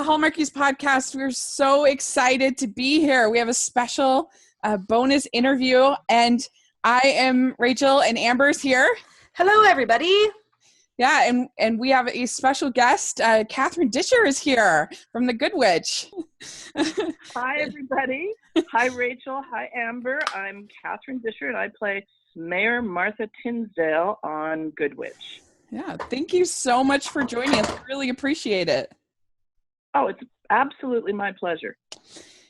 Hallmarkies podcast. We're so excited to be here. We have a special bonus interview, and I am Rachel, and Amber's here. Hello, everybody. Yeah, and we have a special guest. Catherine Disher is here from The Good Witch. Hi, everybody. Hi, Rachel. Hi, Amber. I'm Catherine Disher, and I play Mayor Martha Tinsdale on Good Witch. Yeah, thank you so much for joining us. I really appreciate it. Oh, it's absolutely my pleasure.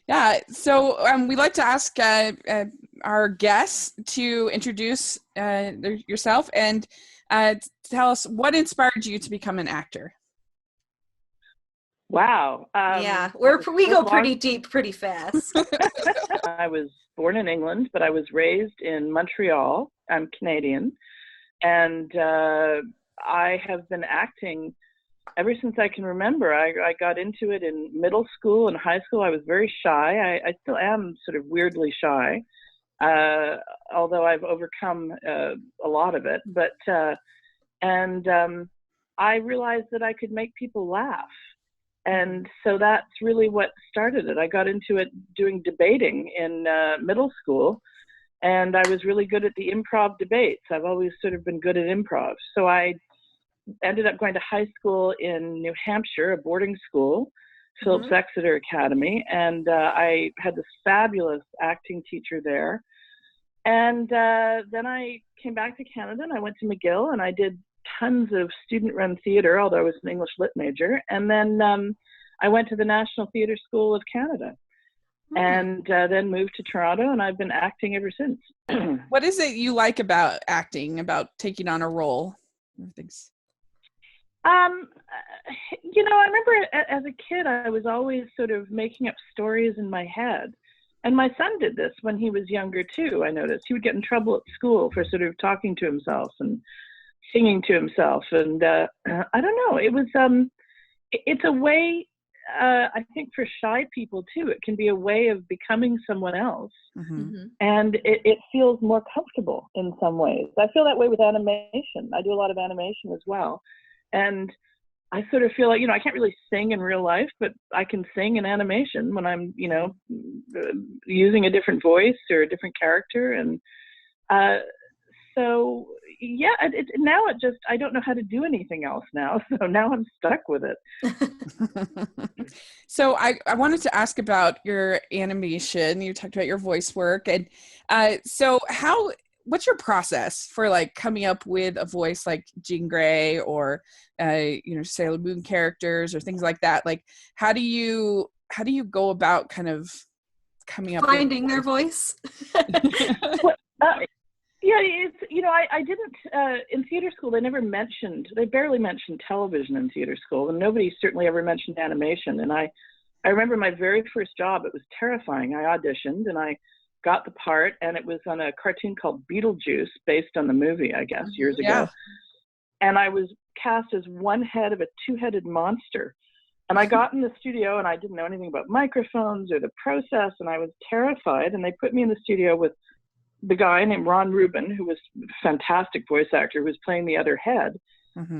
Yeah, so we like to ask our guests to introduce yourself and tell us what inspired you to become an actor. Wow. Yeah, we go pretty deep pretty fast. I was born in England, but I was raised in Montreal. I'm Canadian. And I have been acting ever since I can remember. I got into it in middle school and high school. I was very shy. I still am sort of weirdly shy, although I've overcome a lot of it. But I realized that I could make people laugh. And so that's really what started it. I got into it doing debating in middle school, and I was really good at the improv debates. I've always sort of been good at improv. So I ended up going to high school in New Hampshire, a boarding school, Phillips Exeter Academy, and I had this fabulous acting teacher there. And then I came back to Canada, and I went to McGill, and I did tons of student-run theater, although I was an English lit major. And then I went to the National Theatre School of Canada, and then moved to Toronto, and I've been acting ever since. What is it you like about acting, about taking on a role? Thanks. I remember as a kid, I was always sort of making up stories in my head. And my son did this when he was younger too, I noticed. He would get in trouble at school for sort of talking to himself and singing to himself. And I don't know, it was, it's a way, I think for shy people too, it can be a way of becoming someone else. And it feels more comfortable in some ways. I feel that way with animation. I do a lot of animation as well. And I sort of feel like, I can't really sing in real life, but I can sing in animation when I'm, using a different voice or a different character. And so, yeah, I don't know how to do anything else now. So now I'm stuck with it. So I wanted to ask about your animation. You talked about your voice work. And what's your process for like coming up with a voice like Jean Grey or, Sailor Moon characters or things like that? Like, how do you go about kind of coming up finding their voice? Yeah, it's, I didn't, in theater school, they barely mentioned television in theater school, and nobody certainly ever mentioned animation. And I remember my very first job, it was terrifying. I auditioned and I got the part, and it was on a cartoon called Beetlejuice, based on the movie, I guess, years ago. And I was cast as one head of a two-headed monster. And I got in the studio, and I didn't know anything about microphones or the process, and I was terrified. And they put me in the studio with the guy named Ron Rubin, who was a fantastic voice actor, who was playing the other head.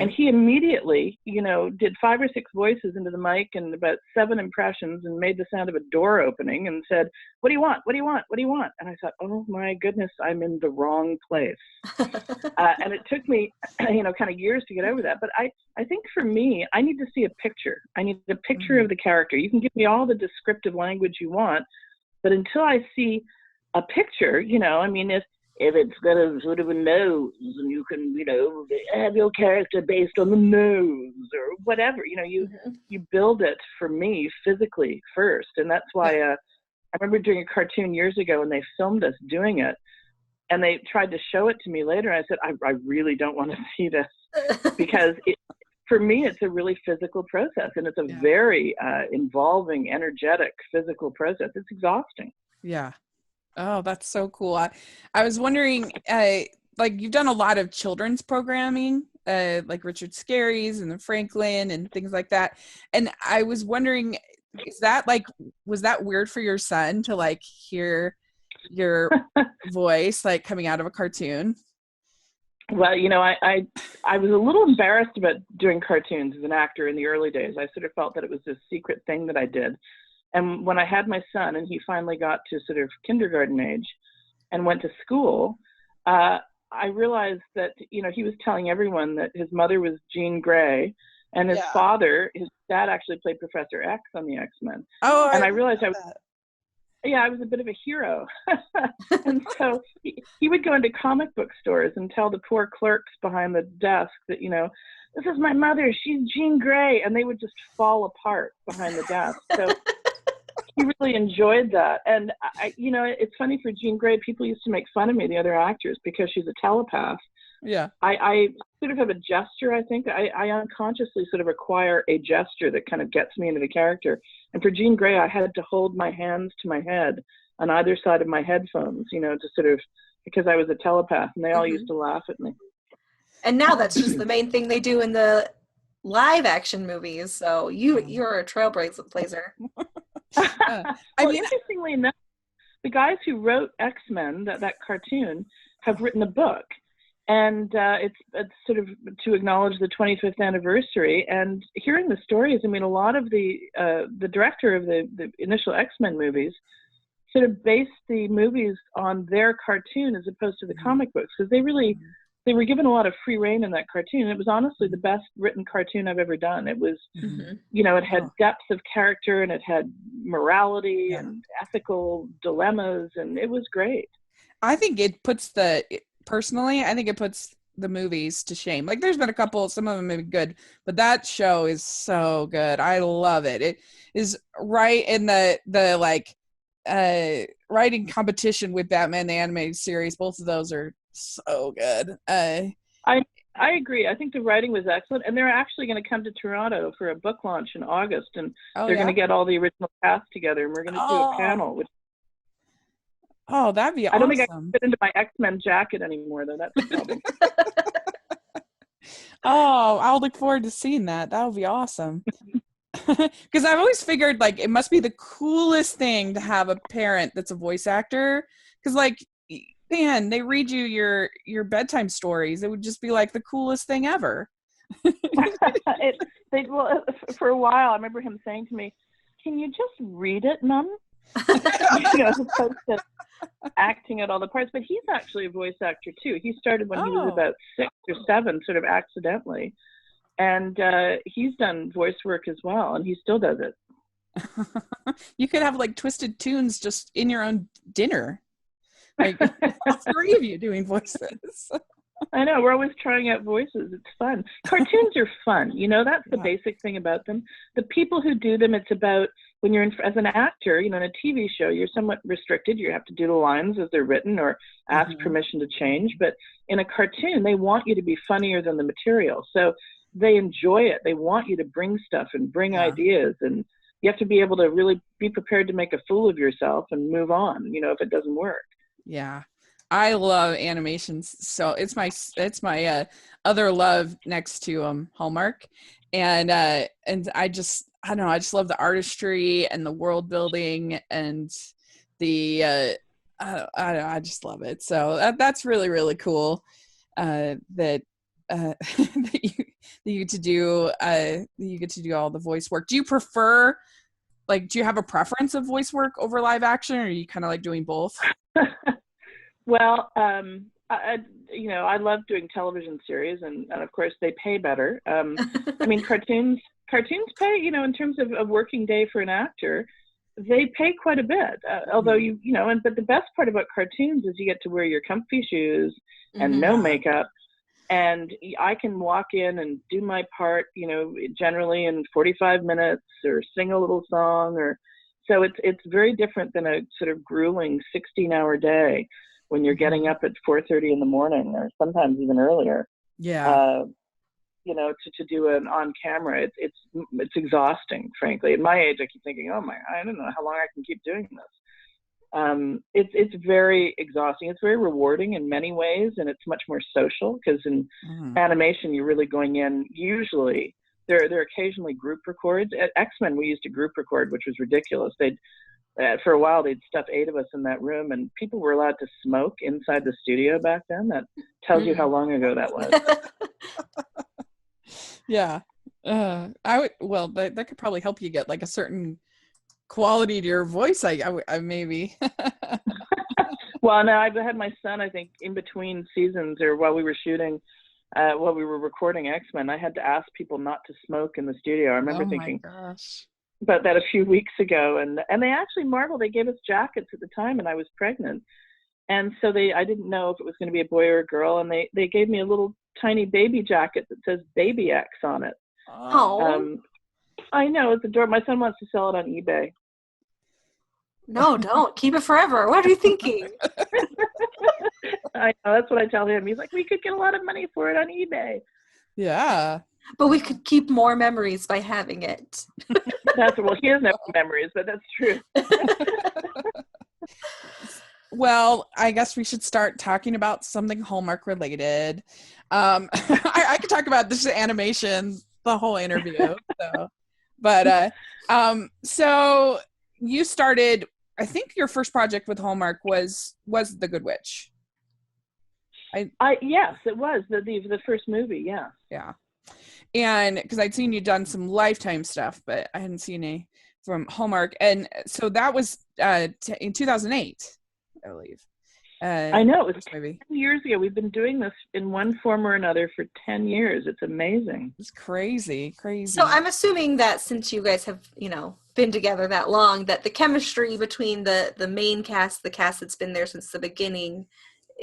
And he immediately, did 5 or 6 voices into the mic and about 7 impressions and made the sound of a door opening and said, "What do you want? What do you want? What do you want?" And I thought, oh my goodness, I'm in the wrong place. And it took me, kind of years to get over that. But I think for me, I need to see a picture. I need a picture of the character. You can give me all the descriptive language you want, but until I see a picture, if it's got a sort of a nose and you can, have your character based on the nose or whatever, you build it for me physically first. And that's why I remember doing a cartoon years ago and they filmed us doing it and they tried to show it to me later. And I said, I really don't want to see this because for me, it's a really physical process and it's a very involving, energetic, physical process. It's exhausting. Yeah. Oh, that's so cool. I was wondering, like you've done a lot of children's programming, like Richard Scarry's and the Franklin and things like that. And I was wondering, was that weird for your son to like hear your voice like coming out of a cartoon? Well, I was a little embarrassed about doing cartoons as an actor in the early days. I sort of felt that it was this secret thing that I did. And when I had my son and he finally got to sort of kindergarten age and went to school, I realized that, he was telling everyone that his mother was Jean Grey and his dad actually played Professor X on the X-Men. Oh, and I realized I was a bit of a hero. And so he would go into comic book stores and tell the poor clerks behind the desk that, this is my mother, she's Jean Grey, and they would just fall apart behind the desk. So he really enjoyed that. And it's funny, for Jean Grey, people used to make fun of me, the other actors, because she's a telepath. Yeah. I sort of have a gesture, I think. I unconsciously sort of acquire a gesture that kind of gets me into the character. And for Jean Grey, I had to hold my hands to my head on either side of my headphones, to sort of, because I was a telepath, and they all used to laugh at me. And now that's just the main thing they do in the live action movies. So you're a trailblazer. Interestingly enough, the guys who wrote X-Men, that cartoon, have written a book. And it's sort of to acknowledge the 25th anniversary. And hearing the stories, a lot of the director of the initial X-Men movies sort of based the movies on their cartoon as opposed to the comic books, because they were given a lot of free reign in that cartoon. It was honestly the best written cartoon I've ever done. It was, it had depth of character, and it had morality and ethical dilemmas, and it was great. I think it puts personally, I think it puts the movies to shame. Like, there's been a couple, some of them may be good, but that show is so good. I love it. It is right in the writing competition with Batman the Animated Series. Both of those are so good. I agree. I think the writing was excellent, and they're actually going to come to Toronto for a book launch in August, and they're going to get all the original cast together, and we're going to do a panel. That'd be awesome. I don't think I can fit into my X-Men jacket anymore, though. That's the problem. I'll look forward to seeing that. That would be awesome. Because I've always figured, like, it must be the coolest thing to have a parent that's a voice actor. Because, like, man, they read you your bedtime stories. It would just be like the coolest thing ever. For a while, I remember him saying to me, "Can you just read it, Mom?" As opposed to acting out all the parts. But he's actually a voice actor too. He started when he was about 6 or 7, sort of accidentally, and he's done voice work as well, and he still does it. You could have like Twisted Tunes just in your own dinner, like all 3 of you doing voices. I know, we're always trying out voices. It's fun. Cartoons are fun. That's the basic thing about them. The people who do them, it's about, when you're as an actor, in a TV show, you're somewhat restricted. You have to do the lines as they're written or ask permission to change. But in a cartoon, they want you to be funnier than the material. So they enjoy it. They want you to bring stuff and bring ideas. And you have to be able to really be prepared to make a fool of yourself and move on, if it doesn't work. Yeah. I love animations, so it's my other love next to Hallmark, and I just love the artistry and the world building and the I just love it. So that's really, really cool that you get to do all the voice work. Do you prefer, do you have a preference of voice work over live action, or are you kind of like doing both? Well, I love doing television series, and of course they pay better. Cartoons pay, in terms of a working day for an actor, they pay quite a bit. Although but the best part about cartoons is you get to wear your comfy shoes and no makeup, and I can walk in and do my part, generally in 45 minutes, or sing a little song, so it's very different than a sort of grueling 16-hour day when you're getting up at 4:30 in the morning, or sometimes even earlier. Yeah. To do an on camera, it's exhausting, frankly. At my age, I keep thinking, I don't know how long I can keep doing this. It's very exhausting. It's very rewarding in many ways, and it's much more social, because in animation, you're really going in. Usually, there are occasionally group records. At X-Men, we used to group record, which was ridiculous. for a while they'd stuff 8 of us in that room, and people were allowed to smoke inside the studio back then. That tells you how long ago that was. Yeah. That could probably help you get like a certain quality to your voice. I maybe. Well, no, I've had my son, I think, in between seasons or while we were shooting, while we were recording X-Men, I had to ask people not to smoke in the studio. I remember thinking about that a few weeks ago, and they actually marveled. They gave us jackets at the time, and I was pregnant, and so I didn't know if it was going to be a boy or a girl, and they gave me a little tiny baby jacket that says Baby X on it. Oh. I know, it's adorable. My son wants to sell it on eBay. No, don't. Keep it forever. What are you thinking? I know, that's what I tell him. He's like, we could get a lot of money for it on eBay. Yeah. But we could keep more memories by having it. Well, he has no memories, but that's true. Well, I guess we should start talking about something Hallmark related. I could talk about this animation the whole interview. So you started, I think your first project with Hallmark was The Good Witch. Yes, it was the first movie. Yeah. Yeah. And because I'd seen you done some Lifetime stuff, but I hadn't seen any from Hallmark. And so that was in 2008, I believe. I know, it was maybe 10 years ago. We've been doing this in one form or another for 10 years. It's amazing. It's crazy. So I'm assuming that since you guys have, been together that long, that the chemistry between the main cast, the cast that's been there since the beginning,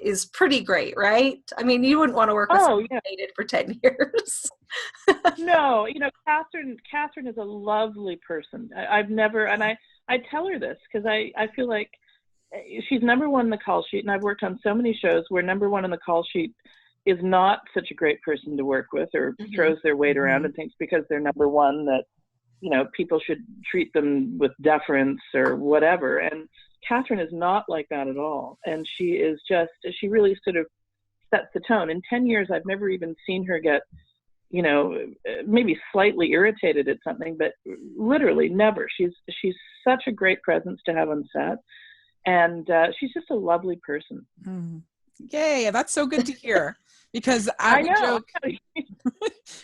is pretty great, right? I mean, you wouldn't want to work with someone who dated for 10 years. No, Catherine is a lovely person. I've never, and I tell her this because I feel like she's number one in the call sheet, and I've worked on so many shows where number one in the call sheet is not such a great person to work with, or throws their weight around and thinks because they're number one that, people should treat them with deference or whatever. And Catherine is not like that at all. And she really sort of sets the tone. In 10 years, I've never even seen her get, maybe slightly irritated at something, but literally never. She's such a great presence to have on set. And she's just a lovely person. Yay, that's so good to hear. Because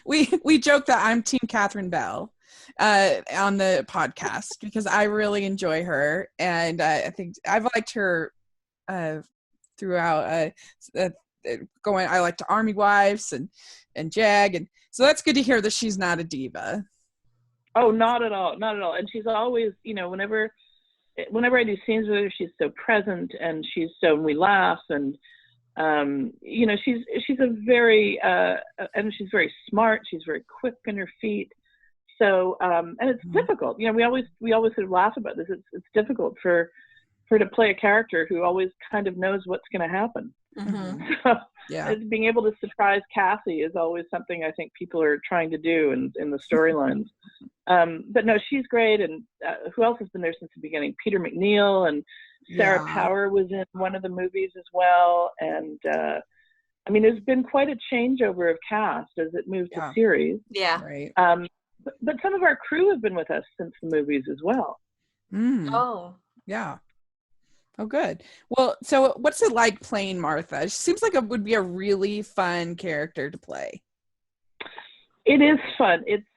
we joke that I'm Team Catherine Bell on the podcast because I really enjoy her, and I think I've liked her throughout. I liked Army Wives and Jag, and so that's good to hear that she's not a diva. Oh, not at all, not at all. And she's always, whenever I do scenes with her, she's so present, and we laugh, and she's a very and she's very smart. She's very quick on her feet. So and it's difficult. We always sort of laugh about this. It's difficult for her to play a character who always kind of knows what's going to happen. So being able to surprise Cassie is always something I think people are trying to do in the storylines. But no, she's great. And who else has been there since the beginning? Peter McNeil and Sarah Power was in one of the movies as well. And there's been quite a changeover of cast as it moved to series. Yeah. Right. But some of our crew have been with us since the movies as well. Oh. Yeah. Oh, good. Well, so what's it like playing Martha? She seems like it would be a really fun character to play. It is fun. It's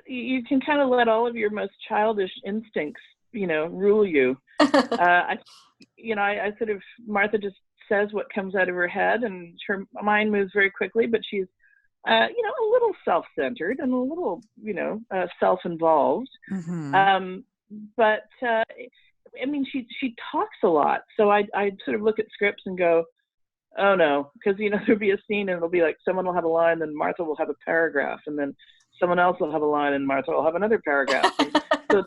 you can kind of let all of your most childish instincts, rule you. I sort of, Martha just says what comes out of her head, and her mind moves very quickly, but she's, a little self-centered and a little, self-involved. But she talks a lot. So I sort of look at scripts and go, oh no, because, there'll be a scene and it'll be like someone will have a line, then Martha will have a paragraph, and then someone else will have a line and Martha will have another paragraph. So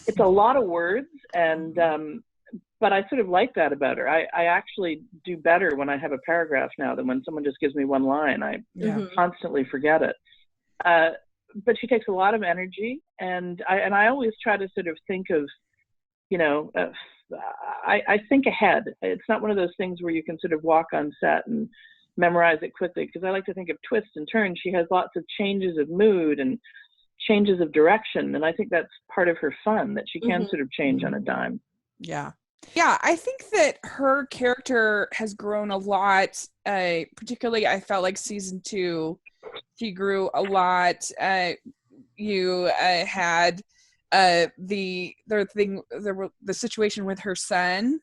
it's a lot of words, and but I sort of like that about her. I actually do better when I have a paragraph now than when someone just gives me one line. I constantly forget it. But she takes a lot of energy, and I always try to sort of think of, I think ahead. It's not one of those things where you can sort of walk on set and memorize it quickly, because I like to think of twists and turns. She has lots of changes of mood and changes of direction, and I think that's part of her fun, that she can sort of change on a dime. Yeah. Yeah, I think that her character has grown a lot. Particularly, I felt like season 2, she grew a lot. You had the situation with her son,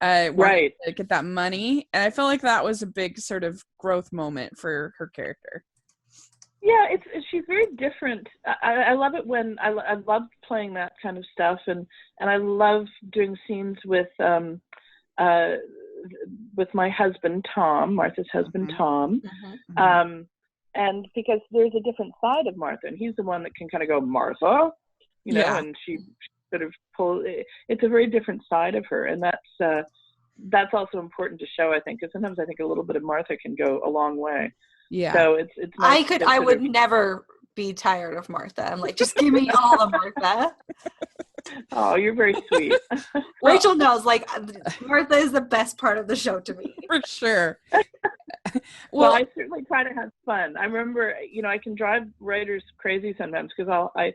wanting to get that money, and I felt like that was a big sort of growth moment for her character. Yeah, she's very different. I love it when I love playing that kind of stuff, and I love doing scenes with my husband Tom, Martha's husband Tom, and because there's a different side of Martha, and he's the one that can kind of go, Martha, you know, and she sort of pulls. It's a very different side of her, and that's also important to show, I think, because sometimes I think a little bit of Martha can go a long way. Yeah. So it's nice. I would never be tired of Martha. I'm like, just give me all of Martha. Oh, you're very sweet. Rachel knows, like, Martha is the best part of the show to me. For sure. Well, I certainly try to have fun. I remember, you know, I can drive writers crazy sometimes because I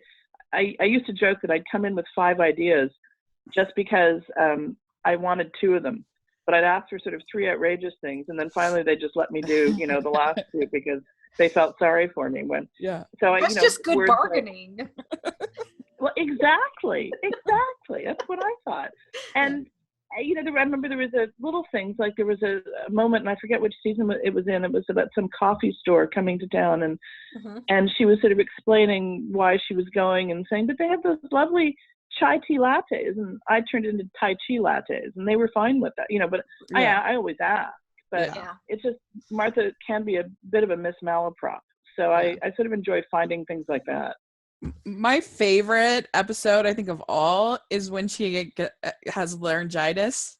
used to joke that I'd come in with 5 ideas just because I wanted 2 of them. But I'd ask for sort of 3 outrageous things, and then finally they just let me do, you know, the last 2 because they felt sorry for me. So that's just good bargaining. Well, exactly. That's what I thought. And you know, I remember there was a little things, like there was a moment, and I forget which season it was in. It was about some coffee store coming to town, and she was sort of explaining why she was going and saying, but they have those lovely chai tea lattes, and I turned into Tai Chi lattes, and they were fine with that, you know, but I always ask, but it's just, Martha can be a bit of a Miss Malaprop, so I sort of enjoy finding things like that. My favorite episode, I think, of all is when she has laryngitis,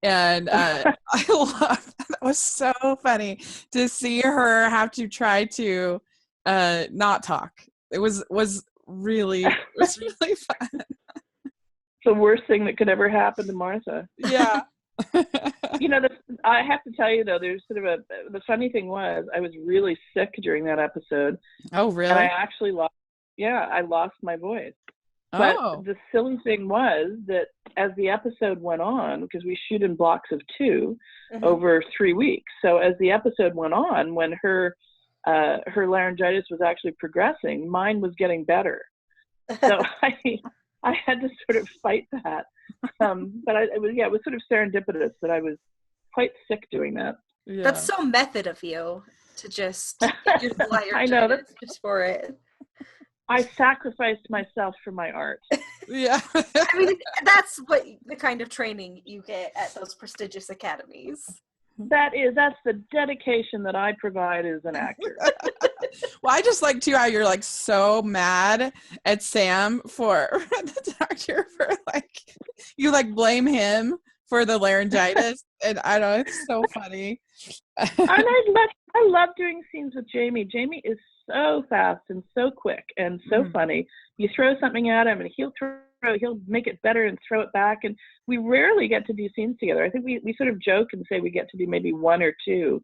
and I love that. Was so funny to see her have to try to not talk. It was really fun. The worst thing that could ever happen to Martha. Yeah. You know, I have to tell you though, there's sort of the funny thing was, I was really sick during that episode. Oh, really? And I actually lost my voice. But the silly thing was that as the episode went on, because we shoot in blocks of 2 over 3 weeks, so as the episode went on, when her laryngitis was actually progressing, mine was getting better. So I had to sort of fight that. But it was sort of serendipitous that I was quite sick doing that. Yeah. That's so method of you to just use laryngitis. I know that. Just for it. I sacrificed myself for my art. Yeah. I mean, that's the kind of training you get at those prestigious academies. That's the dedication that I provide as an actor. Well, I just like too how you're like so mad at Sam for the doctor, for like, you like blame him for the laryngitis, and I know it's so funny. And I love doing scenes with Jamie. Jamie is so fast and so quick and so funny. You throw something at him and he'll make it better and throw it back. And we rarely get to do scenes together. I think we sort of joke and say we get to do maybe 1 or 2,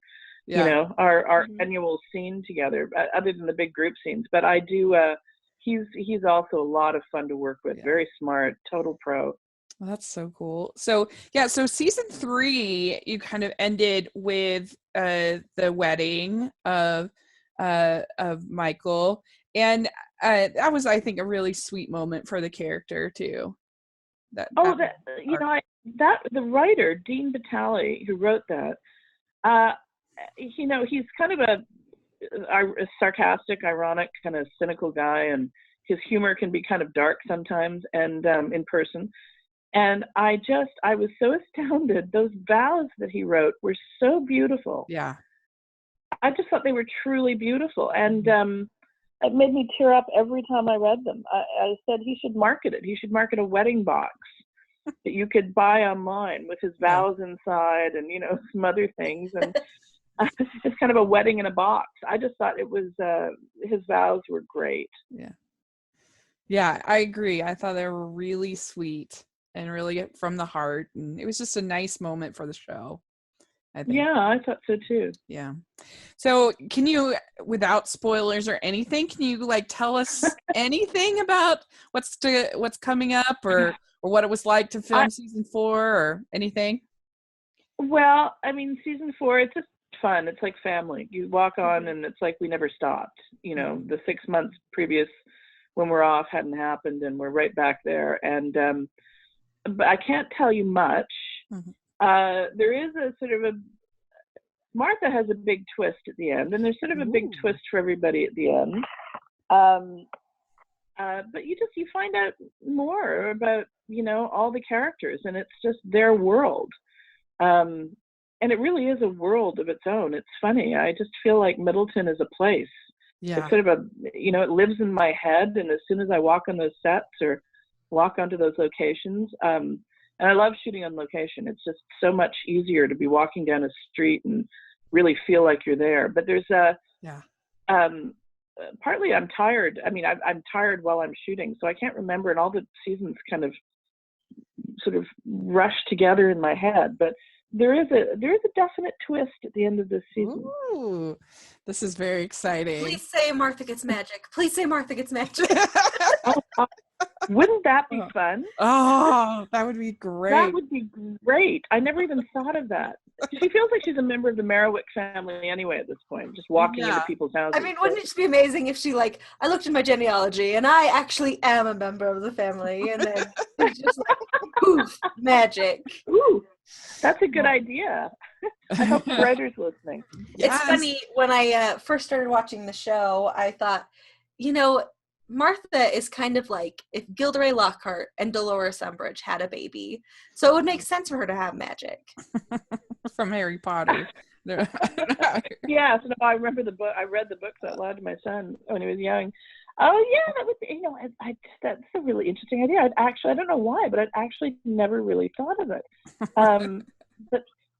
you know, our annual scene together, other than the big group scenes. But I do, he's also a lot of fun to work with. Yeah. Very smart, total pro. Well, that's so cool. So so season 3, you kind of ended with the wedding of Michael, and that was, I think, a really sweet moment for the character too. The writer Dean Batali, who wrote that, you know, he's kind of a sarcastic, ironic, kind of cynical guy, and his humor can be kind of dark sometimes, and in person. And I was so astounded. Those vows that he wrote were so beautiful. Yeah. I just thought they were truly beautiful. And it made me tear up every time I read them. I said he should market it. He should market a wedding box that you could buy online with his vows inside, and, you know, some other things. And it's kind of a wedding in a box. I just thought it was, his vows were great. Yeah. Yeah, I agree. I thought they were really sweet and really from the heart. And it was just a nice moment for the show. I think. Yeah, I thought so too. Yeah. So can you, without spoilers or anything, can you like tell us anything about what's coming up, or what it was like to I, film season 4 or anything? well, I mean, season 4, it's just fun. It's like family. You walk on and it's like we never stopped. You know, the 6 months previous when we're off hadn't happened and we're right back there. And but I can't tell you much. Mhm. There is a sort of a Martha has a big twist at the end, and there's sort of a big twist for everybody at the end. But you find out more about, you know, all the characters, and it's just their world. And it really is a world of its own. It's funny. I just feel like Middleton is a place. Yeah. It's sort of a, you know, it lives in my head, and as soon as I walk on those sets or walk onto those locations, and I love shooting on location. It's just so much easier to be walking down a street and really feel like you're there. But there's partly I'm tired. I mean, I'm tired while I'm shooting, so I can't remember, and all the seasons kind of sort of rush together in my head. But there is a definite twist at the end of this season. Ooh, this is very exciting. Please say Martha gets magic. Please say Martha gets magic. Wouldn't that be fun? Oh, that would be great. That would be great. I never even thought of that. She feels like she's a member of the Merriwick family anyway at this point, just walking into people's houses. I mean, wouldn't it just be amazing if she, like, I looked at my genealogy and I actually am a member of the family, and then it's just like, poof, magic. Ooh, that's a good idea. I hope the writer's listening. Yes. It's funny, when I first started watching the show, I thought, you know, Martha is kind of like if Gilderoy Lockhart and Dolores Umbridge had a baby. So it would make sense for her to have magic. From Harry Potter. Yes, no, I remember the book. I read the books out loud to my son when he was young. Oh yeah, that would be, you know, that's a really interesting idea. I don't know why, but I'd actually never really thought of it.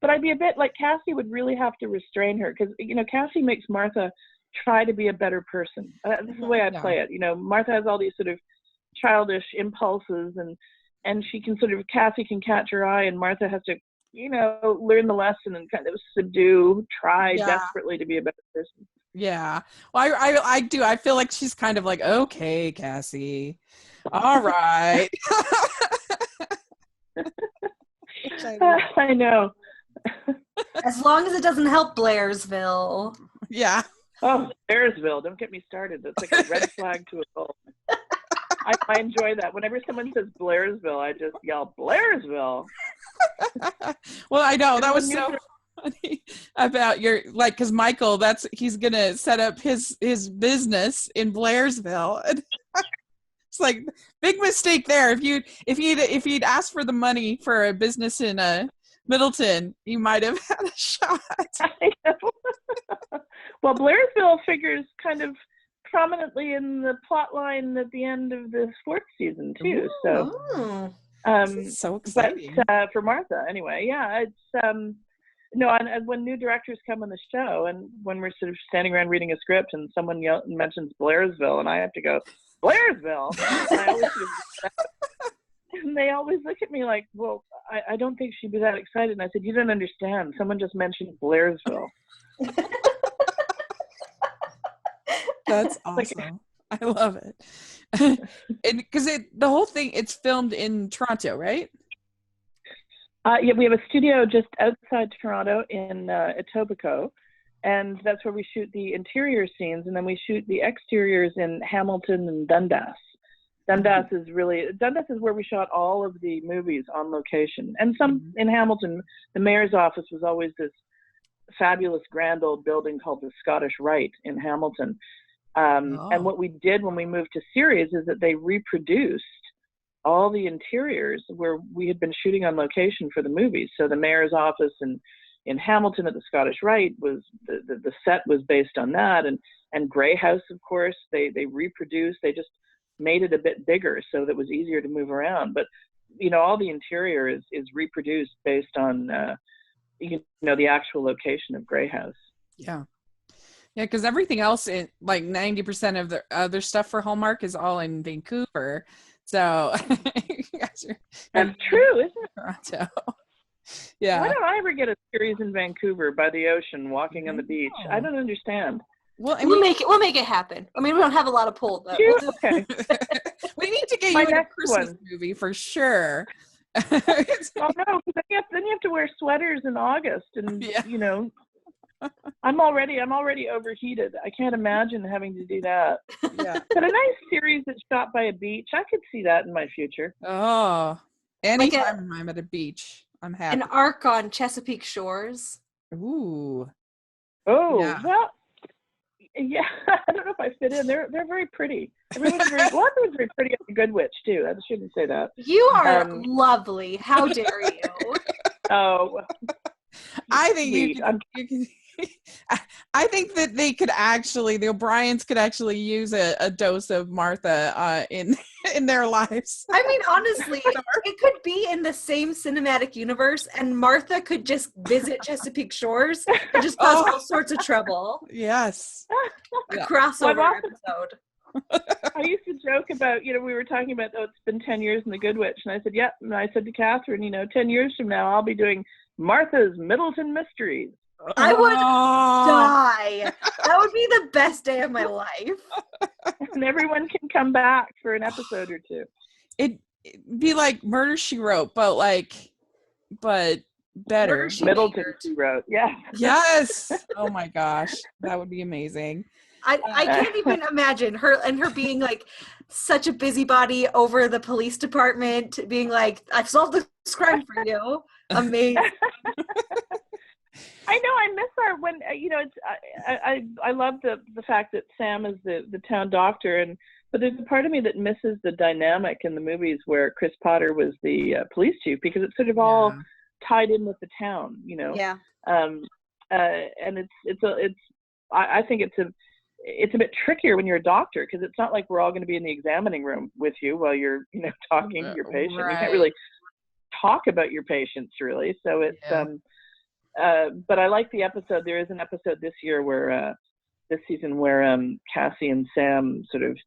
But I'd be a bit like Cassie would really have to restrain her, because, you know, Cassie makes Martha try to be a better person. This is the way I play it. You know, Martha has all these sort of childish impulses, and she can sort of, Cassie can catch her eye, and Martha has to, you know, learn the lesson and kind of try desperately to be a better person. Yeah. Well, I do. I feel like she's kind of like, okay, Cassie. All right. I know. As long as it doesn't help Blairsville. Yeah. Oh, Blairsville. Don't get me started. That's like a red flag to a goal. I enjoy that. Whenever someone says Blairsville, I just yell, Blairsville. Well, I know. That was so funny about your, like, because Michael, he's going to set up his business in Blairsville. And it's like, big mistake there. If you'd asked for the money for a business in Middleton, you might have had a shot. I know. Well, Blairsville figures kind of prominently in the plot line at the end of the 4th season too. So, so exciting. But for Martha, anyway, yeah, it's no. And when new directors come on the show, and when we're sort of standing around reading a script, and someone mentions Blairsville, and I have to go, Blairsville. And they always look at me like, well, I don't think she'd be that excited. And I said, you don't understand. Someone just mentioned Blairsville. That's awesome. I love it. And because the whole thing, it's filmed in Toronto, right? Yeah, we have a studio just outside Toronto in Etobicoke, and that's where we shoot the interior scenes, and then we shoot the exteriors in Hamilton and Dundas. Dundas is where we shot all of the movies on location. And some in Hamilton, the mayor's office was always this fabulous grand old building called the Scottish Rite in Hamilton. And what we did when we moved to Ceres is that they reproduced all the interiors where we had been shooting on location for the movies. So the mayor's office in Hamilton at the Scottish Rite was the set was based on that, and Grey House, of course, they reproduced. They just made it a bit bigger so that it was easier to move around. But you know, all the interior is reproduced based on you know, the actual location of Grey House. Yeah. Yeah, because everything else, like 90% of the other stuff for Hallmark is all in Vancouver. So that's true, isn't it? Toronto. Yeah. Why don't I ever get a series in Vancouver by the ocean, walking on the beach? I don't understand. Well, We'll make it happen. I mean, we don't have a a lot of pull, but Okay. we need to get My you in a next Christmas one. movie for sure. Well, no, because then you have to wear sweaters in August, and Yeah. you know, I'm already overheated. I can't imagine having to do that. Yeah. But a nice series that's shot by a beach, I could see that in my future. Oh, Like anytime I'm at a beach, I'm happy. an arc on Chesapeake Shores. Ooh. Oh, Yeah. well, yeah. I don't know if I fit in. They're very pretty. Everyone's very pretty on the Good Witch too. I shouldn't say that. You are lovely. How dare you? Oh, I think sweet. you can I think that the O'Briens could actually use a dose of Martha in their lives. I mean, honestly, it could be in the same cinematic universe, and Martha could just visit Chesapeake Shores and just cause all sorts of trouble. Yes. A Yeah. crossover Well, episode. I used to joke about, we were talking about, it's been 10 years in the Good Witch, and I said, yep. And I said to Catherine, 10 years from now, I'll be doing Martha's Middleton Mysteries. I would die. That would be the best day of my life. And everyone can come back for an episode or two. It'd be like Murder, She Wrote, but better. Murder, She Middleton, Wrote. she wrote. Yeah. Yes. Oh my gosh. That would be amazing. I can't even imagine her being like such a busybody over the police department, being like, I've solved this crime for you. Amazing. I know. I miss her when it's. I love the fact that Sam is the town doctor, but there's a part of me that misses the dynamic in the movies where Chris Potter was the police chief, because it's sort of all tied in with the town, Yeah. And I think it's a bit trickier when you're a doctor, because it's not like we're all going to be in the examining room with you while you're talking to your patient. Right. You can't really talk about your patients really, so it's but I like the episode. There is an episode this season where Cassie and Sam sort of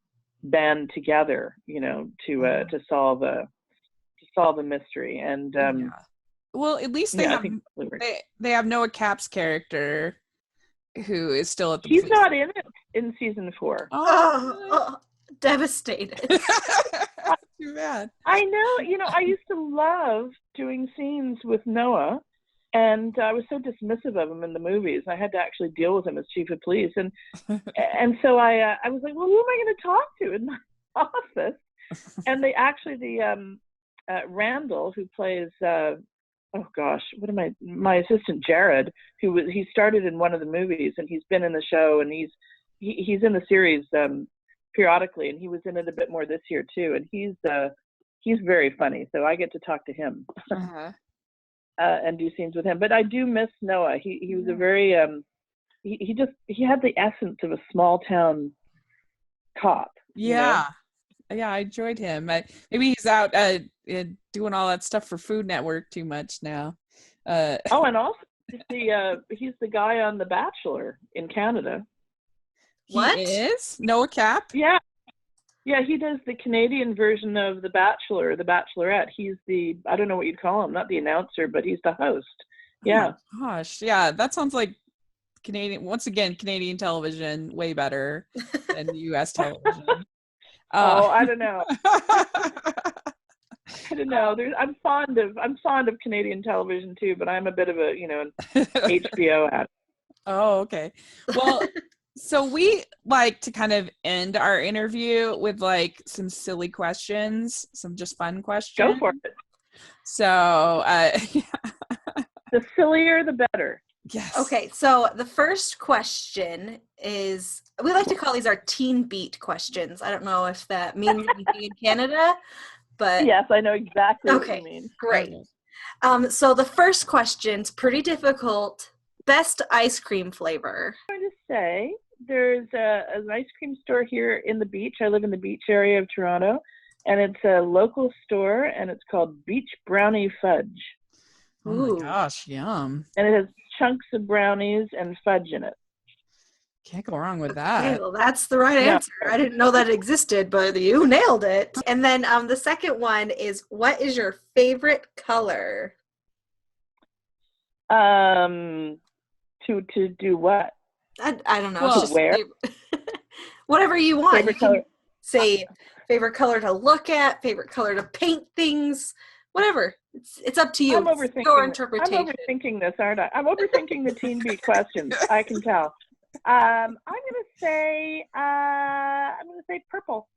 band together, to solve a mystery. And well, at least they have Noah Cap's character, who is still at the he's police. not in it in season 4. Oh, devastated. Too bad. I know. I used to love doing scenes with Noah, and I was so dismissive of him in the movies. I had to actually deal with him as chief of police, and so I was like, well, who am I going to talk to in my office? And they actually, Randall, who plays my assistant Jared, he started in one of the movies, and he's been in the show, and he's in the series periodically, and he was in it a bit more this year too, and he's very funny, so I get to talk to him. And do scenes with him. But I do miss Noah. He was a very he had the essence of a small town cop. Yeah. Yeah, I enjoyed him. Maybe he's out doing all that stuff for Food Network too much now. And also he's the guy on The Bachelor in Canada. What? He is? Noah Cap? Yeah. Yeah, he does the Canadian version of The Bachelor, or The Bachelorette. He's I don't know what you'd call him, not the announcer, but he's the host. Yeah. Oh my gosh. Yeah, that sounds like Canadian television, way better than US television. I don't know. I don't know. I'm fond of Canadian television too, but I'm a bit of a, an HBO addict. Oh, okay. Well, so we like to kind of end our interview with like some silly questions, some just fun questions. Go for it. So, the sillier, the better. Yes. Okay, so the first question is, we like to call these our teen beat questions. I don't know if that means anything in Canada, but yes, I know exactly okay, what you mean. Great. So the first question's pretty difficult. Best ice cream flavor? I'm going to say there's an ice cream store here in the beach. I live in the beach area of Toronto, and it's a local store, and it's called Beach Brownie Fudge. Oh my gosh, yum. And it has chunks of brownies and fudge in it. Can't go wrong with that. Okay, well, that's the right answer. I didn't know that existed, but you nailed it. And then the second one is, what is your favorite color? To do what? I don't know. Well, It's just where? whatever you want. Favorite You can color? say favorite color to look at, favorite color to paint things, whatever. It's up to you. I'm It's your overthinking. interpretation. I'm overthinking this, aren't I? I'm overthinking the teen beat questions. I can tell. I'm gonna say purple.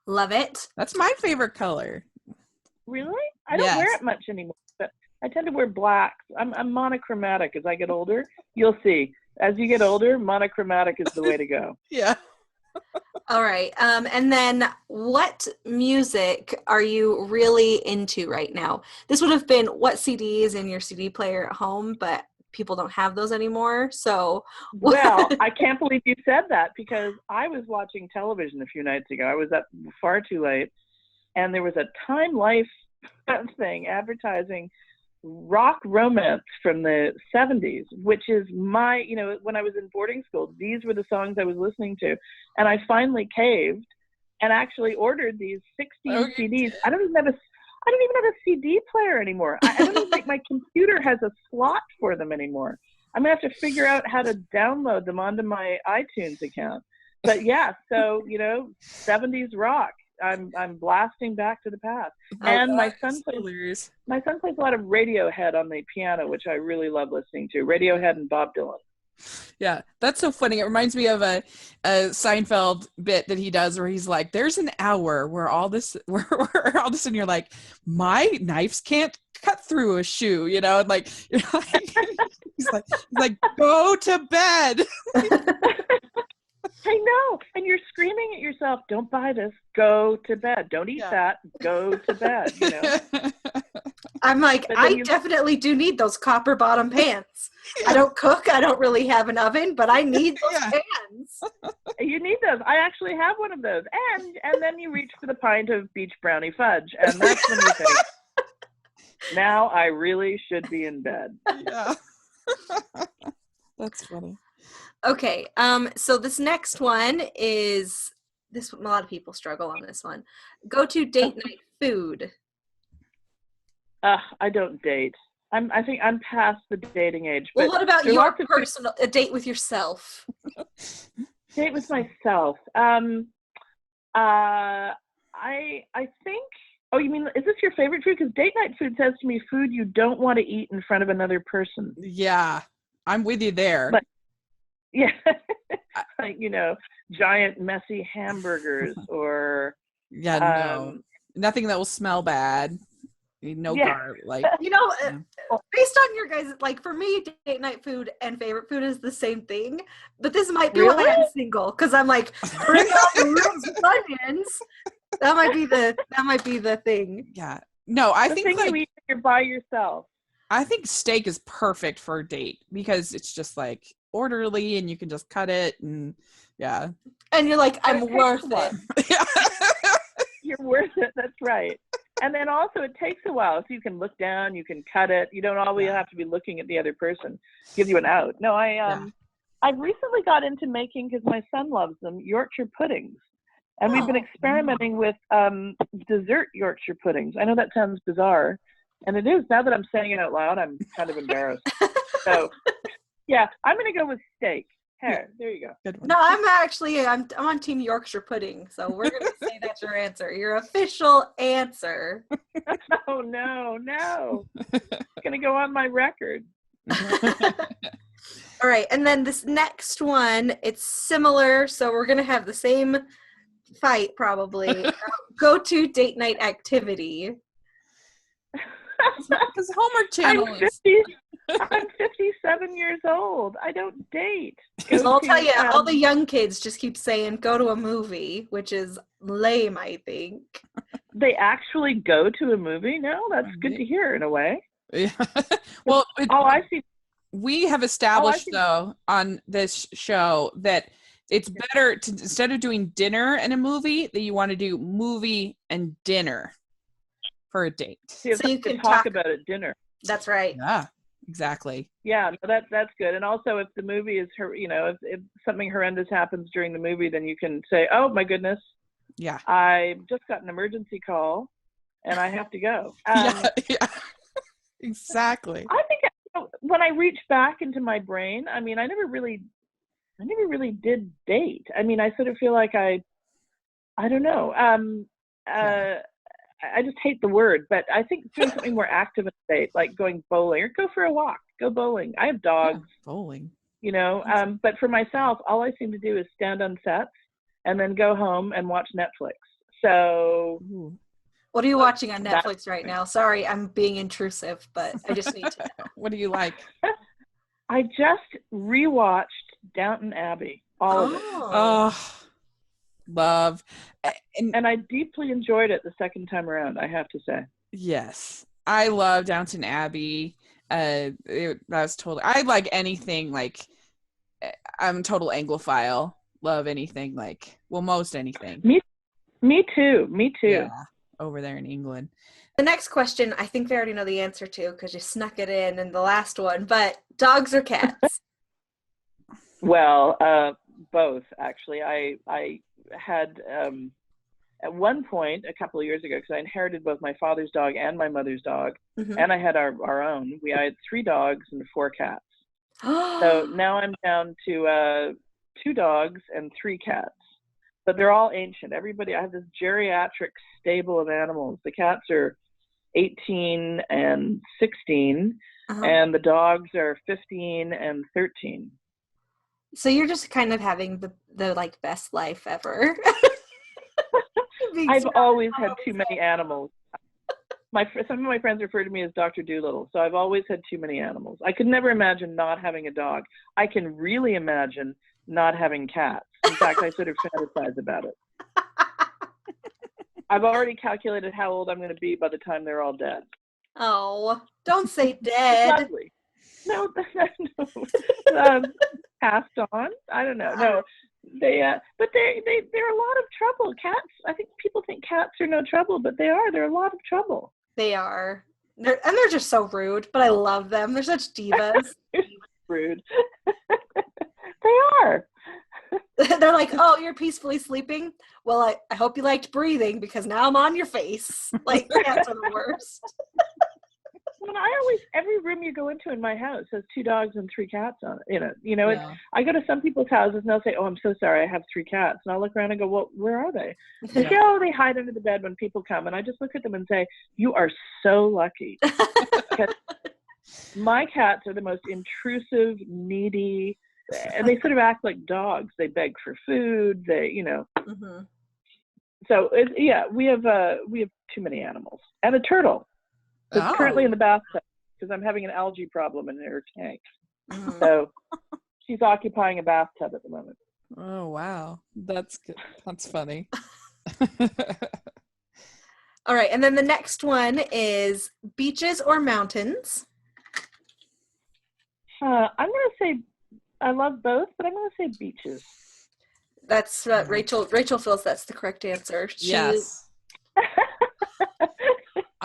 Love it. That's my favorite color. Really? I don't wear Yes. it much anymore, but I tend to wear black. I'm monochromatic as I get older. You'll see. As you get older, monochromatic is the way to go. Yeah. All right. And then what music are you really into right now? This would have been what CDs in your CD player at home, but people don't have those anymore. So, Well, I can't believe you said that because I was watching television a few nights ago. I was up far too late, and there was a Time Life thing advertising rock romance from the 70s, which is my, when I was in boarding school, these were the songs I was listening to. And I finally caved and actually ordered these 16 CDs. I don't even have a CD player anymore. I don't even think my computer has a slot for them anymore. I'm gonna have to figure out how to download them onto my iTunes account. But yeah, so 70s rock. I'm blasting back to the past. And my son plays a lot of Radiohead on the piano, which I really love listening to. Radiohead and Bob Dylan. Yeah, that's so funny. It reminds me of a Seinfeld bit that he does where he's like, "There's an hour where all this, and you're like, my knives can't cut through a shoe," and like, he's like, "Go to bed." I know, and you're screaming at yourself, "Don't buy this. Go to bed. Don't eat that. Go to bed." I'm like, I definitely do need those copper bottom pans. Yeah. I don't cook. I don't really have an oven, but I need those pans. You need those. I actually have one of those. And then you reach for the pint of beach brownie fudge, and that's when you think, now I really should be in bed. Yeah. That's funny. Okay, so this next one is a lot of people struggle on this one. Go to date night food. I don't date. I think I'm past the dating age. Well, what about your personal a date with yourself? Date with myself. I think. Oh, you mean, is this your favorite food? Because date night food says to me food you don't want to eat in front of another person. Yeah, I'm with you there. But yeah, like giant messy hamburgers or no, nothing that will smell bad. No garlic, like based on your guys, like for me, date night food and favorite food is the same thing. But this might be why I'm single, because I'm like, bring out the rooms with onions. That might be the thing. Yeah. No, I think you eat when you're by yourself. I think steak is perfect for a date because it's just like orderly and you can just cut it and And you're like, I'm worth it. You're worth it. That's right. And then also it takes a while, so you can look down, you can cut it. You don't always have to be looking at the other person. Give you an out. No, I've recently got into making, because my son loves them, Yorkshire puddings. And we've been experimenting with dessert Yorkshire puddings. I know that sounds bizarre, and it is. Now that I'm saying it out loud, I'm kind of embarrassed. So, yeah, I'm going to go with steak. There you go. Good one. No, I'm on Team Yorkshire pudding, so we're going to say that's your answer. Your official answer. Oh, no. It's going to go on my record. All right, and then this next one, it's similar, so we're going to have the same fight probably. Go to date night activity. Because Hallmark Channel I'm 57 years old. I don't date. I'll tell you, all the young kids just keep saying go to a movie, which is lame, I think. They actually go to a movie? No, that's good to hear in a way. Yeah. Well, I see. We have established, though, on this show that it's better to, instead of doing dinner and a movie, that you want to do movie and dinner for a date. So you can talk about it at dinner. That's right. Yeah, exactly. Yeah, that's good. And also, if the movie is if something horrendous happens during the movie, then you can say, "Oh my goodness, yeah, I just got an emergency call, and I have to go." Yeah, exactly. I think when I reach back into my brain, I mean, I never really did date. I mean, I sort of feel like I don't know. I just hate the word, but I think doing something more active in a date, like going bowling or go for a walk, go bowling. I have dogs. Yeah, bowling. You know, but for myself, all I seem to do is stand on sets and then go home and watch Netflix. So, what are you watching on Netflix right now? Sorry, I'm being intrusive, but I just need to know. What do you like? I just rewatched Downton Abbey, all of it. Oh, love. And I deeply enjoyed it the second time around, I have to say. Yes, I love Downton Abbey. That's totally. I like anything like. I'm a total Anglophile. Love anything like. Well, most anything. Me too. Yeah, over there in England. The next question, I think we already know the answer to because you snuck it in the last one. But dogs or cats? Well, both actually. I had at one point a couple of years ago, because I inherited both my father's dog and my mother's dog, and I had our own. I had 3 dogs and 4 cats. So now I'm down to 2 dogs and 3 cats. But they're all ancient. I have this geriatric stable of animals. The cats are 18 and 16, and the dogs are 15 and 13. So you're just kind of having the like best life ever. I've always had too many animals. Some of my friends refer to me as Dr. Doolittle, so I've always had too many animals. I could never imagine not having a dog. I can really imagine not having cats. In fact, I sort of fantasize about it. I've already calculated how old I'm going to be by the time they're all dead. Oh, don't say dead. Lovely. No. Passed on. I don't know. No, but they're a lot of trouble. Cats. I think people think cats are no trouble, but they are. They're a lot of trouble. They are. They're just so rude, but I love them. They're such divas. Rude. They are. They're like, oh, you're peacefully sleeping? Well, I hope you liked breathing because now I'm on your face. Like, cats are the worst. Well, every room you go into in my house has 2 dogs and 3 cats on it. Yeah. I go to some people's houses and they'll say, oh, I'm so sorry, I have 3 cats. And I'll look around and go, well, where are they? They say, oh, they hide under the bed when people come. And I just look at them and say, you are so lucky. Because my cats are the most intrusive, needy, and they sort of act like dogs. They beg for food. So we have too many animals and a turtle. It's currently in the bathtub because I'm having an algae problem in her tank. So she's occupying a bathtub at the moment. Oh, wow. That's good. That's funny. All right. And then the next one is beaches or mountains? I'm going to say I love both, but I'm going to say beaches. That's Rachel feels that's the correct answer. Yes.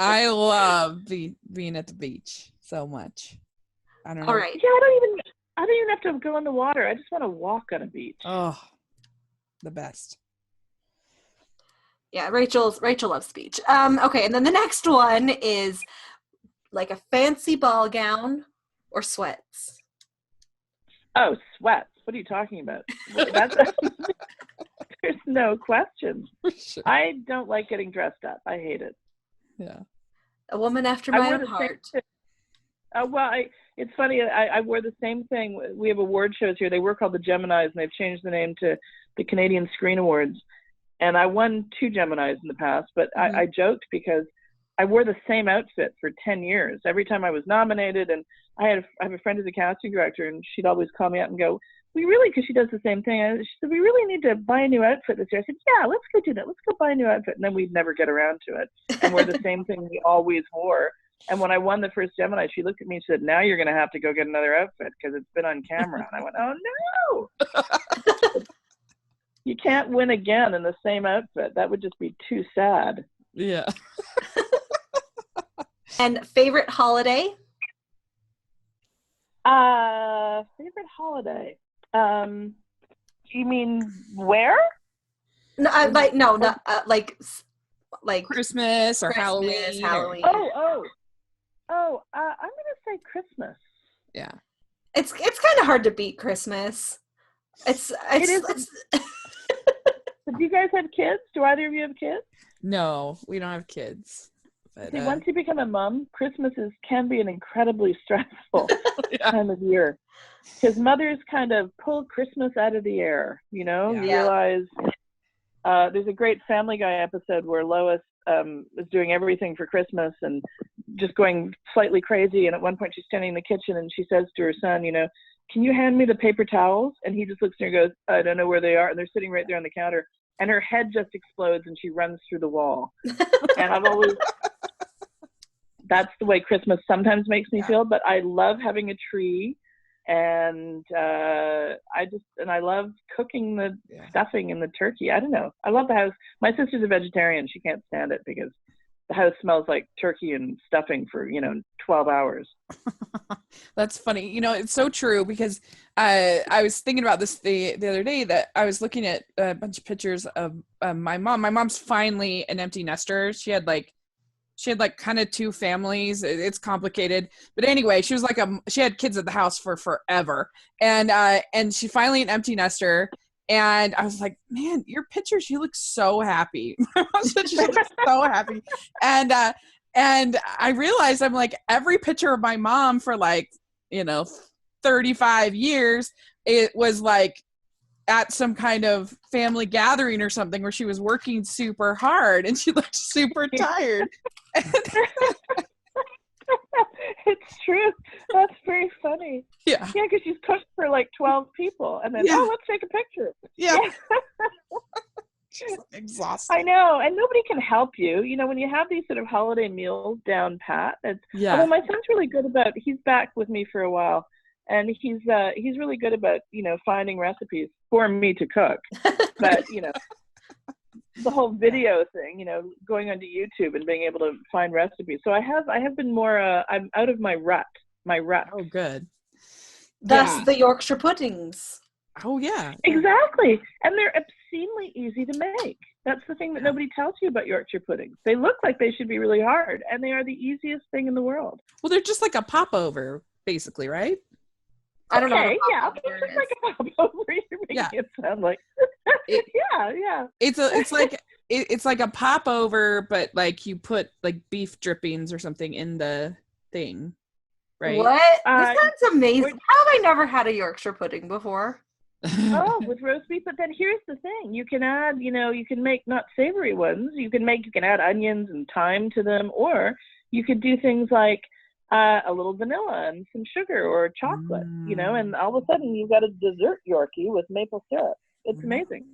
I love being at the beach so much. I don't know. All right. Yeah, I don't even have to go in the water. I just want to walk on a beach. Oh, the best. Yeah, Rachel loves the beach. Okay, and then the next one is like a fancy ball gown or sweats. Oh, sweats. What are you talking about? There's no question. Sure. I don't like getting dressed up. I hate it. Yeah. A woman after my own heart. It's funny. I wore the same thing. We have award shows here. They were called the Geminis, and they've changed the name to the Canadian Screen Awards. And I won 2 Geminis in the past, but I joked because I wore the same outfit for 10 years. Every time I was nominated, and I have a friend who's a casting director, and she'd always call me up and go, because she does the same thing. She said, we really need to buy a new outfit this year. I said, yeah, let's go do that. Let's go buy a new outfit. And then we'd never get around to it. And we're the same thing we always wore. And when I won the first Gemini, she looked at me and said, now you're going to have to go get another outfit because it's been on camera. And I went, oh, no. You can't win again in the same outfit. That would just be too sad. Yeah. And favorite holiday? Favorite holiday? You mean where? No, like Christmas or Halloween. Halloween. I'm gonna say Christmas. Yeah. It's kind of hard to beat Christmas. It is. Do you guys have kids? Do either of you have kids? No, we don't have kids. But, See, once you become a mom, Christmas can be an incredibly stressful time of year. Because mothers kind of pull Christmas out of the air, you know? Yeah. You realize there's a great Family Guy episode where Lois is doing everything for Christmas and just going slightly crazy. And at one point she's standing in the kitchen and she says to her son, you know, can you hand me the paper towels? And he just looks at her and goes, I don't know where they are. And they're sitting right there on the counter. And her head just explodes and she runs through the wall. And I've always, that's the way Christmas sometimes makes me feel. But I love having a tree. And I love cooking the stuffing and the turkey. I don't know. I love the house. My sister's a vegetarian. She can't stand it because the house smells like turkey and stuffing for, 12 hours. That's funny. It's so true because I was thinking about this the other day that I was looking at a bunch of pictures of my mom. My mom's finally an empty nester. She had kind of two families. It's complicated, but anyway, she was she had kids at the house for forever, and she finally an empty nester. And I was like, man, your pictures, you look so happy. My mom's pictures, you look so happy. And I realized I'm like, every picture of my mom for 35 years, it was like at some kind of family gathering or something where she was working super hard and she looked super tired. It's true. That's very funny. Yeah, because she's cooked for 12 people and then, let's take a picture. Yeah. She's exhausted. I know, and nobody can help you. When you have these sort of holiday meals down pat. Although my son's really good about, he's back with me for a while, and he's really good about, finding recipes for me to cook. But, the whole video thing, going onto YouTube and being able to find recipes. So I have been more, I'm out of my rut. Oh, good. That's the Yorkshire puddings. Oh, yeah. Exactly. And they're obscenely easy to make. That's the thing that nobody tells you about Yorkshire puddings. They look like they should be really hard, and they are the easiest thing in the world. Well, they're just like a popover, basically, right? I don't know. Yeah, it's just like a popover. You're making it sound like. Yeah. It's like a popover, but you put beef drippings or something in the thing, right? What? This sounds amazing. How have I never had a Yorkshire pudding before? Oh, with roast beef. But then here's the thing: you can add, you can make not savory ones. You can add onions and thyme to them, or you could do things like a little vanilla and some sugar or chocolate, and all of a sudden you've got a dessert Yorkie with maple syrup. It's amazing.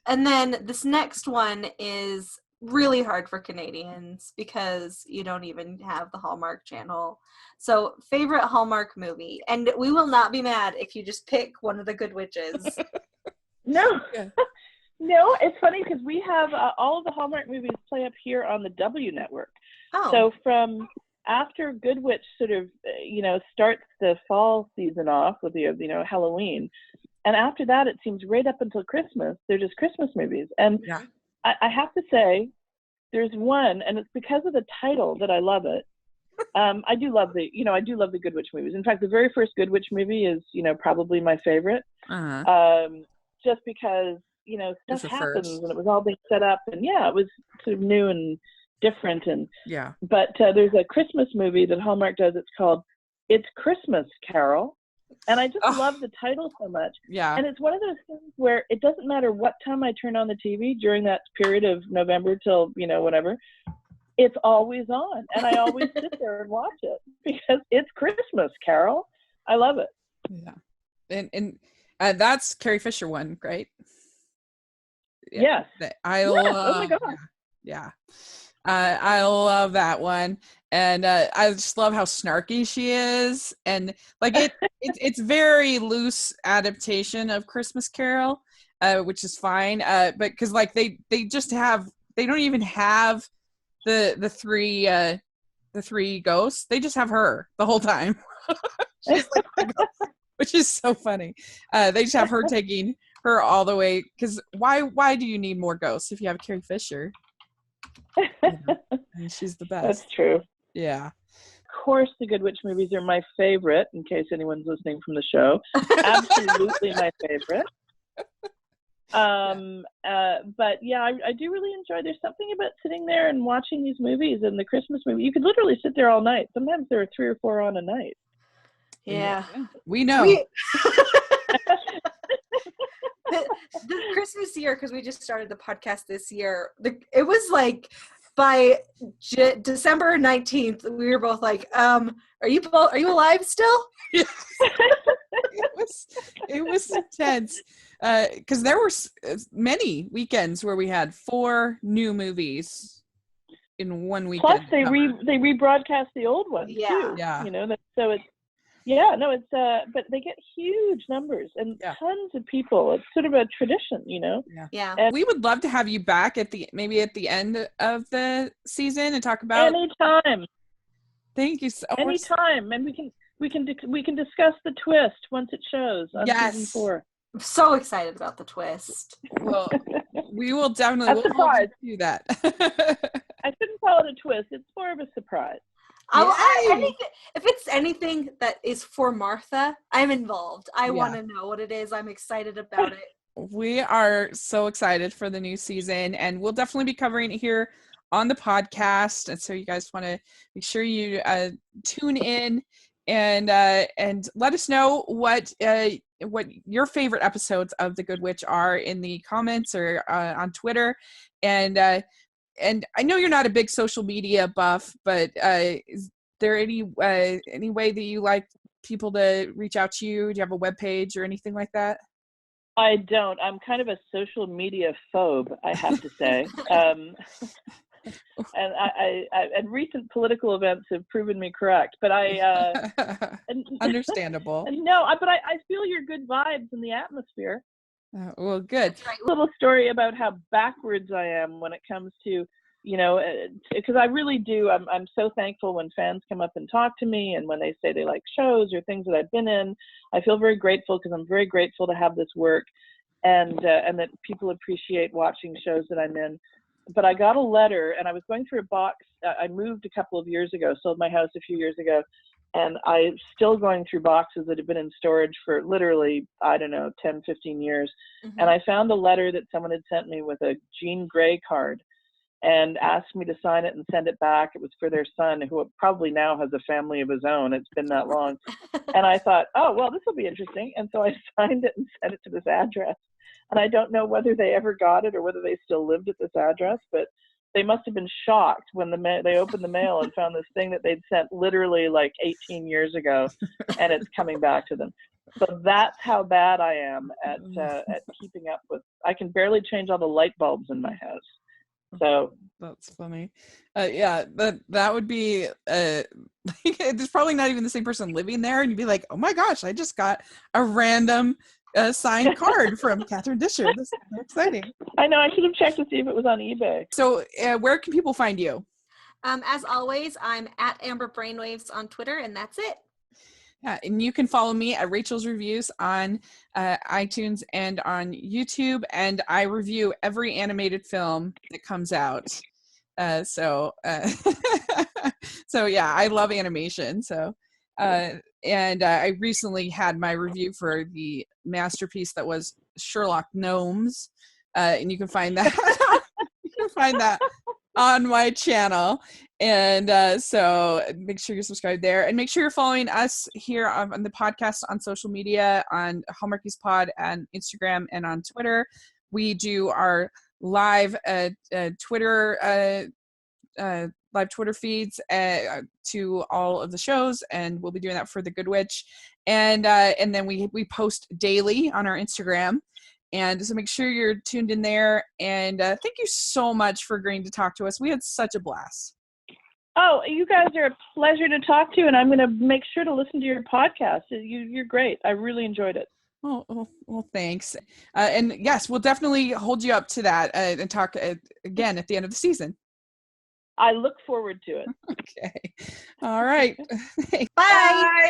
And then this next one is really hard for Canadians because you don't even have the Hallmark channel. So, favorite Hallmark movie. And we will not be mad if you just pick one of the Good Witches. No. No, it's funny because we have all of the Hallmark movies play up here on the W network. Oh. So from after Good Witch sort of, starts the fall season off with Halloween. And after that, it seems right up until Christmas, they're just Christmas movies. And I have to say, there's one, and it's because of the title that I love it. I do love the Good Witch movies. In fact, the very first Good Witch movie is, probably my favorite. Just because, stuff happens and it was all being set up, and it was sort of new and different. And but there's a Christmas movie that Hallmark does. It's called It's Christmas Carol. And I just love the title so much. Yeah. And it's one of those things where it doesn't matter what time I turn on the TV during that period of November till, whatever, it's always on. And I always sit there and watch it because it's Christmas, Carol. I love it. Yeah. And that's Carrie Fisher one, right? Yes. I love. Oh my God. Yeah. I love that one. And I just love how snarky she is, and it's very loose adaptation of Christmas Carol, which is fine. But because they don't even have the three ghosts. They just have her the whole time. She's which is so funny. They just have her taking her all the way. Because why do you need more ghosts if you have Carrie Fisher? And she's the best. That's true. Yeah. course, the Good Witch movies are my favorite, in case anyone's listening from the show. Absolutely my favorite. But yeah, I do really enjoy. There's something about sitting there and watching these movies and the Christmas movie. You could literally sit there all night. Sometimes there are 3 or 4 on a night. Yeah. We know. The Christmas year, because we just started the podcast this year, it was like by December 19th, we were both like, are you alive still? it was intense. Because there were many weekends where we had 4 new movies in one weekend. Plus, they rebroadcast the old ones too. Yeah. So it's but they get huge numbers and tons of people. It's sort of a tradition, Yeah. And we would love to have you back maybe at the end of the season and talk about anytime. Thank you so much. Anytime, and we can discuss the twist once it shows on season 4. I'm so excited about the twist. Well, we will definitely do that. I shouldn't call it a twist. It's more of a surprise. If it's anything that is for Martha, I'm involved. I want to know what it is. I'm excited about it. We are so excited for the new season, and we'll definitely be covering it here on the podcast. And so you guys want to make sure you tune in and let us know what your favorite episodes of The Good Witch are in the comments or on Twitter. And I know you're not a big social media buff, but is there any way that you like people to reach out to you? Do you have a webpage or anything like that? I don't. I'm kind of a social media phobe, I have to say. And and recent political events have proven me correct. But understandable. No, but I feel your good vibes in the atmosphere. Well, good. Right. A little story about how backwards I am when it comes to, because I really do. I'm so thankful when fans come up and talk to me, and when they say they like shows or things that I've been in. I feel very grateful because I'm very grateful to have this work, and that people appreciate watching shows that I'm in. But I got a letter, and I was going through a box. I moved a couple of years ago, sold my house a few years ago, and I'm still going through boxes that have been in storage for literally, 10, 15 years. Mm-hmm. And I found a letter that someone had sent me with a Jean Grey card and asked me to sign it and send it back. It was for their son, who probably now has a family of his own. It's been that long. And I thought, oh, well, this will be interesting. And so I signed it and sent it to this address. And I don't know whether they ever got it or whether they still lived at this address, but they must have been shocked when they opened the mail and found this thing that they'd sent literally like 18 years ago, and it's coming back to them. So that's how bad I am at keeping up with. I can barely change all the light bulbs in my house. So that's funny. That would be. There's probably not even the same person living there, and you'd be like, "Oh my gosh, I just got a random." Signed card from Catherine Disher. This is so exciting. I know. I should have checked to see if it was on eBay. So, where can people find you? As always, I'm at Amber Brainwaves on Twitter, and that's it. Yeah, and you can follow me at Rachel's Reviews on iTunes and on YouTube, and I review every animated film that comes out. So yeah, I love animation. So. And I recently had my review for the masterpiece that was Sherlock Gnomes, and you can find that on my channel. And so make sure you're subscribed there, and make sure you're following us here on the podcast on social media, on Hallmarkies Pod and Instagram and on Twitter. We do our live Twitter live Twitter feeds to all of the shows, and we'll be doing that for The Good Witch, and then we post daily on our Instagram, and so make sure you're tuned in there. And thank you so much for agreeing to talk to us. We had such a blast. Oh, you guys are a pleasure to talk to, and I'm going to make sure to listen to your podcast. You're great. I really enjoyed it. Oh, well, thanks. And yes, we'll definitely hold you up to that and talk again at the end of the season. I look forward to it. Okay. All right. Bye.